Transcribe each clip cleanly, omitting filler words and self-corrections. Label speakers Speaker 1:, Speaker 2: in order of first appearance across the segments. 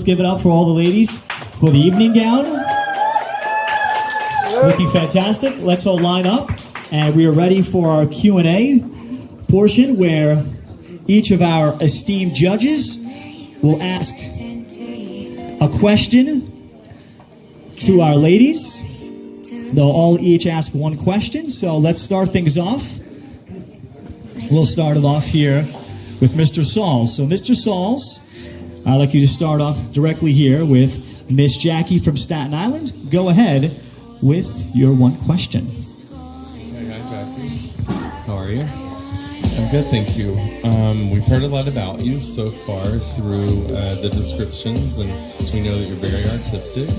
Speaker 1: give it up for all the ladies for the evening gown. Looking fantastic. Let's all line up, and we are ready for our Q&A portion where each of our esteemed judges will ask a question to our ladies. They'll all each ask one question, so let's start things off. We'll start it off here with Mr. Sauls. So, Mr. Sauls, I'd like you to start off directly here with Miss Jackie from Staten Island. Go ahead with your one question.
Speaker 2: Hi, Jackie. How are you? I'm good, thank you. We've heard a lot about you so far through the descriptions, and we know that you're very artistic,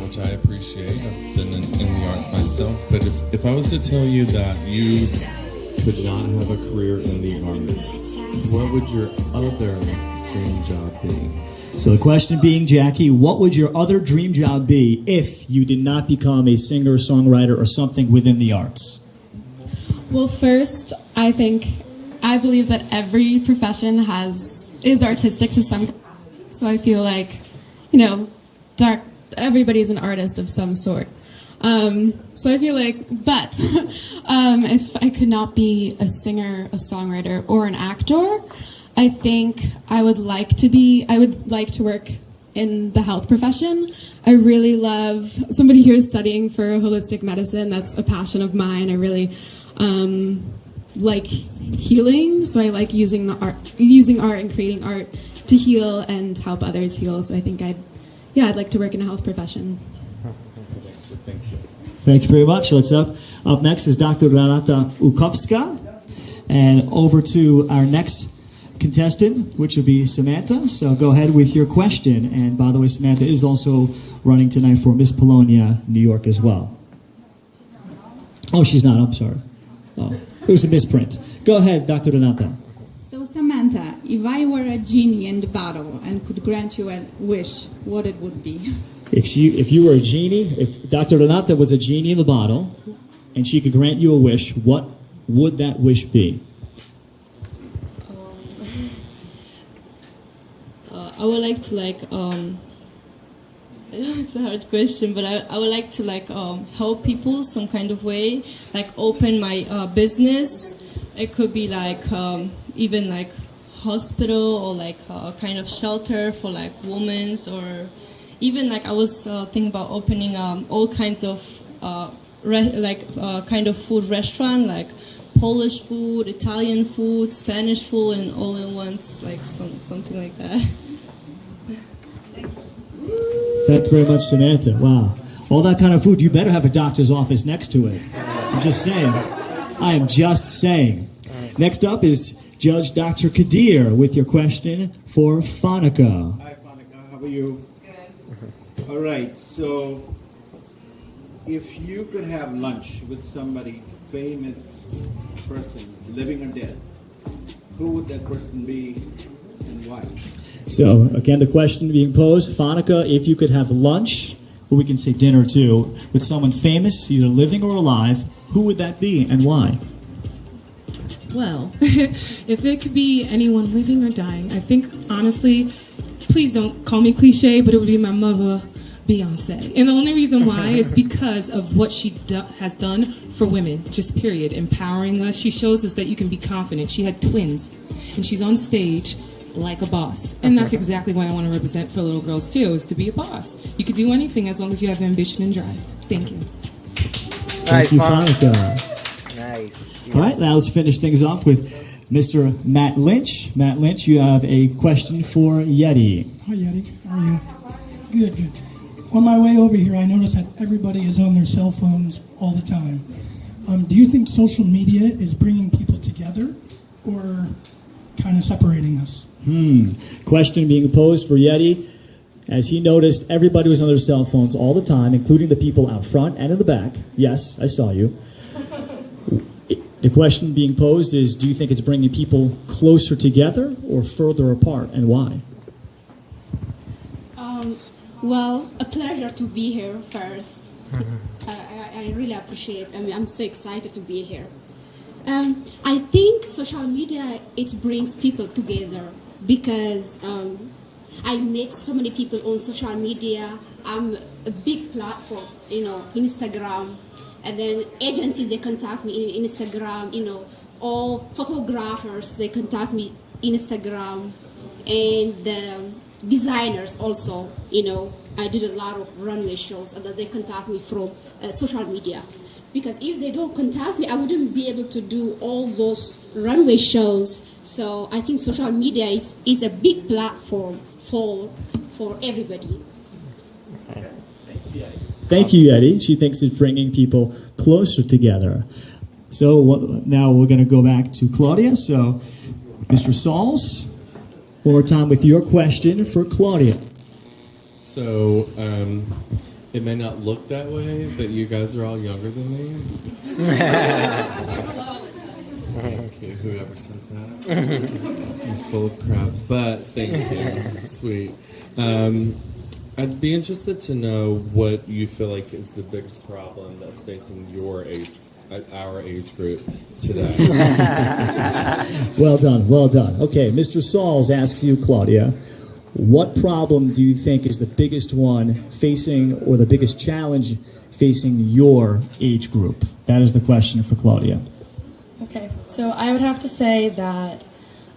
Speaker 2: which I appreciate. I've been in the arts myself. But if I was to tell you that you could not have a career in the arts, what would your other dream job be?
Speaker 1: So the question being, Jackie, what would your other dream job be if you did not become a singer, songwriter, or something within the arts?
Speaker 3: Well, first, I believe that every profession is artistic to some. So I feel like, everybody's an artist of some sort. So I feel like, but if I could not be a singer, a songwriter, or an actor, I think I would like to work in the health profession. I really love, somebody here is studying for holistic medicine. That's a passion of mine. I really like healing, so I like using art and creating art to heal and help others heal. So I think I'd like to work in a health profession.
Speaker 1: Thank you very much. Up next is Dr. Renata Ukowska. And over to our next contestant, which will be Samantha. So go ahead with your question. And by the way, Samantha is also running tonight for Miss Polonia, New York as well. Oh, she's not. I'm sorry. Oh, it was a misprint. Go ahead, Dr. Renata.
Speaker 4: So Samantha, if I were a genie in the bottle and could grant you a wish, what it would be?
Speaker 1: If you were a genie, if Dr. Renata was a genie in the bottle, and she could grant you a wish, what would that wish be?
Speaker 5: I would like to it's a hard question, but I would like to help people some kind of way, like open my business. It could be even hospital or a kind of shelter for women's, or even I was thinking about opening all kinds of kind of food restaurant, like Polish food, Italian food, Spanish food, and all in once, something like that.
Speaker 1: Thank you very much, Samantha. Wow. All that kind of food, you better have a doctor's office next to it. I'm just saying. I am just saying. Next up is Judge Dr. Kadir with your question for Fanica.
Speaker 6: Hi, Fanica. How are you? Good. All right. So, if you could have lunch with somebody, famous person, living or dead, who would that person be and why?
Speaker 1: So, again, the question being posed, Fanica, if you could have lunch, or we can say dinner too, with someone famous, either living or alive, who would that be and why?
Speaker 7: Well, if it could be anyone living or dying, I think, honestly, please don't call me cliche, but it would be my mother, Beyonce. And the only reason why is because of what she has done for women, just period, empowering us. She shows us that you can be confident. She had twins, and she's on stage like a boss. And that's exactly what I want to represent for little girls too, is to be a boss. You could do anything as long as you have ambition and drive. Thank you.
Speaker 1: Thank you, Fanica.
Speaker 8: Nice.
Speaker 1: All right, now let's finish things off with Mr. Matt Lynch. Matt Lynch, you have a question for Yeti.
Speaker 9: Hi, Yeti. How are you? Good, good. On my way over here, I noticed that everybody is on their cell phones all the time. Do you think social media is bringing people together or kind of separating us?
Speaker 1: Question being posed for Yeti. As he noticed, everybody was on their cell phones all the time, including the people out front and in the back. Yes, I saw you. The question being posed is, do you think it's bringing people closer together or further apart, and why?
Speaker 10: Well, a pleasure to be here first. I really appreciate it. I'm so excited to be here. I think social media, it brings people together because I met so many people on social media. I'm a big platform, Instagram. And then agencies, they contact me in Instagram, all photographers, they contact me in Instagram. And designers also, I did a lot of runway shows, and they contact me from social media. Because if they don't contact me, I wouldn't be able to do all those runway shows. So I think social media is a big platform for everybody.
Speaker 1: Thank you, Eddie. She thinks it's bringing people closer together. So now we're going to go back to Claudia. So, Mr. Sauls, one more time with your question for Claudia.
Speaker 2: So, it may not look that way, but you guys are all younger than me. Thank you, whoever said that. I'm full of crap, but thank you. Sweet. I'd be interested to know what you feel like is the biggest problem that's facing our age group today.
Speaker 1: Well done, well done. Okay, Mr. Sauls asks you, Claudia, what problem do you think is the biggest one facing, or the biggest challenge facing your age group? That is the question for Claudia.
Speaker 8: Okay, so I would have to say that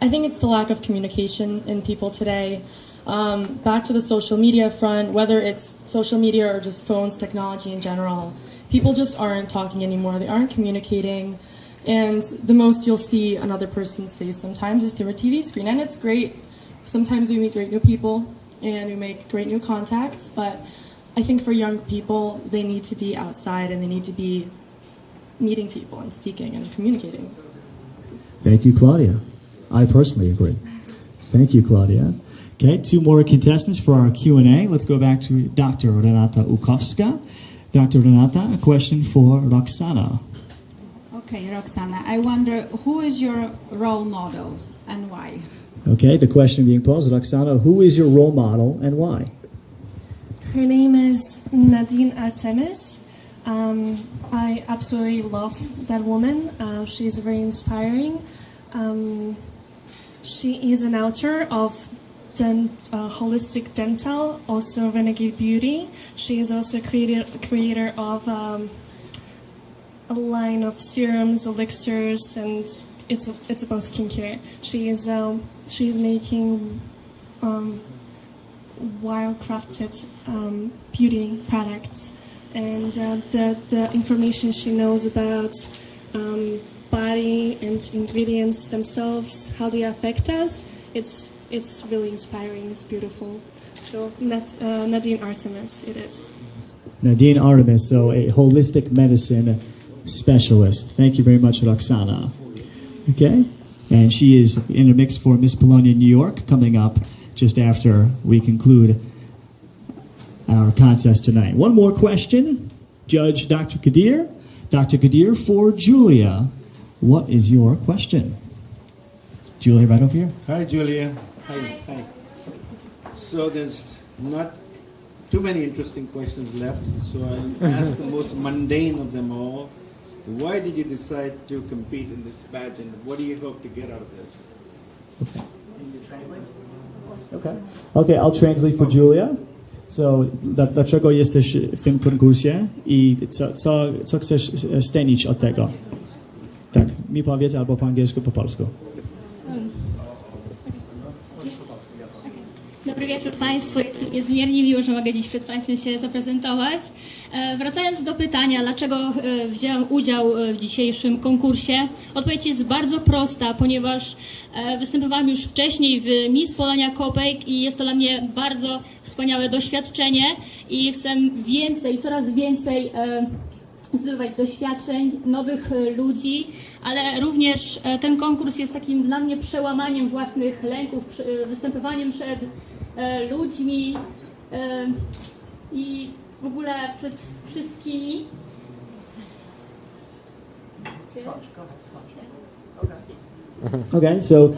Speaker 8: I think it's the lack of communication in people today. Back to the social media front, whether it's social media or just phones, technology in general, people just aren't talking anymore. They aren't communicating. And the most you'll see another person's face sometimes is through a TV screen. And it's great. Sometimes we meet great new people and we make great new contacts. But I think for young people, they need to be outside and they need to be meeting people and speaking and communicating.
Speaker 1: Thank you, Claudia. I personally agree. Thank you, Claudia. Okay, two more contestants for our Q&A. Let's go back to Dr. Renata Ukowska. Dr. Renata, a question for Roxana.
Speaker 4: Okay, Roxana, I wonder, who is your role model and why?
Speaker 1: Okay, the question being posed, Roxana, who is your role model and why?
Speaker 11: Her name is Nadine Artemis. I absolutely love that woman. She's very inspiring. She is an author of Holistic Dental, also Renegade Beauty. She is also creator of a line of serums, elixirs, and it's about skincare. She's making wild-crafted beauty products, and the information she knows about body and ingredients themselves, how they affect us, it's really inspiring. It's beautiful. So Nadine Artemis, it is.
Speaker 1: Nadine Artemis, so a holistic medicine specialist. Thank you very much, Roxana. Okay, and she is in the mix for Miss Polonia New York coming up just after we conclude our contest tonight. One more question, Judge Dr. Kadir. Dr. Kadir, for Julia, what is your question? Julia, right over here.
Speaker 6: Hi, Julia. Hi. So there's not too many interesting questions left, so I'll ask the most mundane of them all. Why did you decide to compete in this pageant? What do you hope to get out of this?
Speaker 1: Okay. Can you translate? Okay, I'll translate for Julia. So, dlaczego jesteś w tym konkursie i co chcesz scenić od tego? Tak, mi powiedz albo po angielsku, po polsku.
Speaker 12: Dobry wieczór Państwu. Jest niezmiernie miło, że mogę dziś przed Państwem się zaprezentować. Wracając do pytania, dlaczego wziąłem udział w dzisiejszym konkursie, odpowiedź jest bardzo prosta, ponieważ występowałam już wcześniej w Miss Polonia Kopejk i jest to dla mnie bardzo wspaniałe doświadczenie i chcę coraz więcej zdobywać doświadczeń, nowych ludzi, ale również ten konkurs jest takim dla mnie przełamaniem własnych lęków, występowaniem przed ludźmi i w ogóle przed wszystkimi.
Speaker 1: Okay, so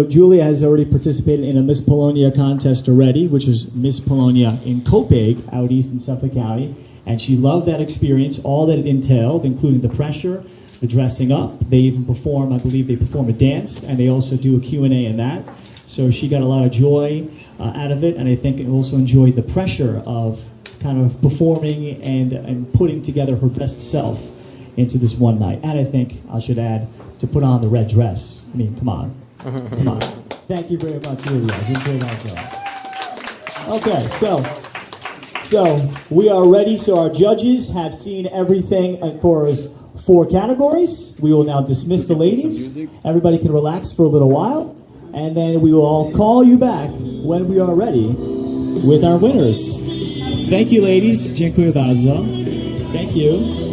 Speaker 1: Julia has already participated in a Miss Polonia contest already, which was Miss Polonia in Copaig, out east in Suffolk County, and she loved that experience, all that it entailed, including the pressure, the dressing up. They even perform, I believe they perform a dance, and they also do a Q&A in that. So she got a lot of joy out of it, and I think also enjoyed the pressure of kind of performing and putting together her best self into this one night. And I think I should add to put on the red dress. I mean, come on. Come on. Thank you very much, really guys. Enjoy that show. Okay, so we are ready. So our judges have seen everything for us 4 categories. We will now dismiss the ladies. Everybody can relax for a little while, and then we will all call you back when we are ready with our winners. Thank you, ladies. Dziękuję bardzo. Thank you.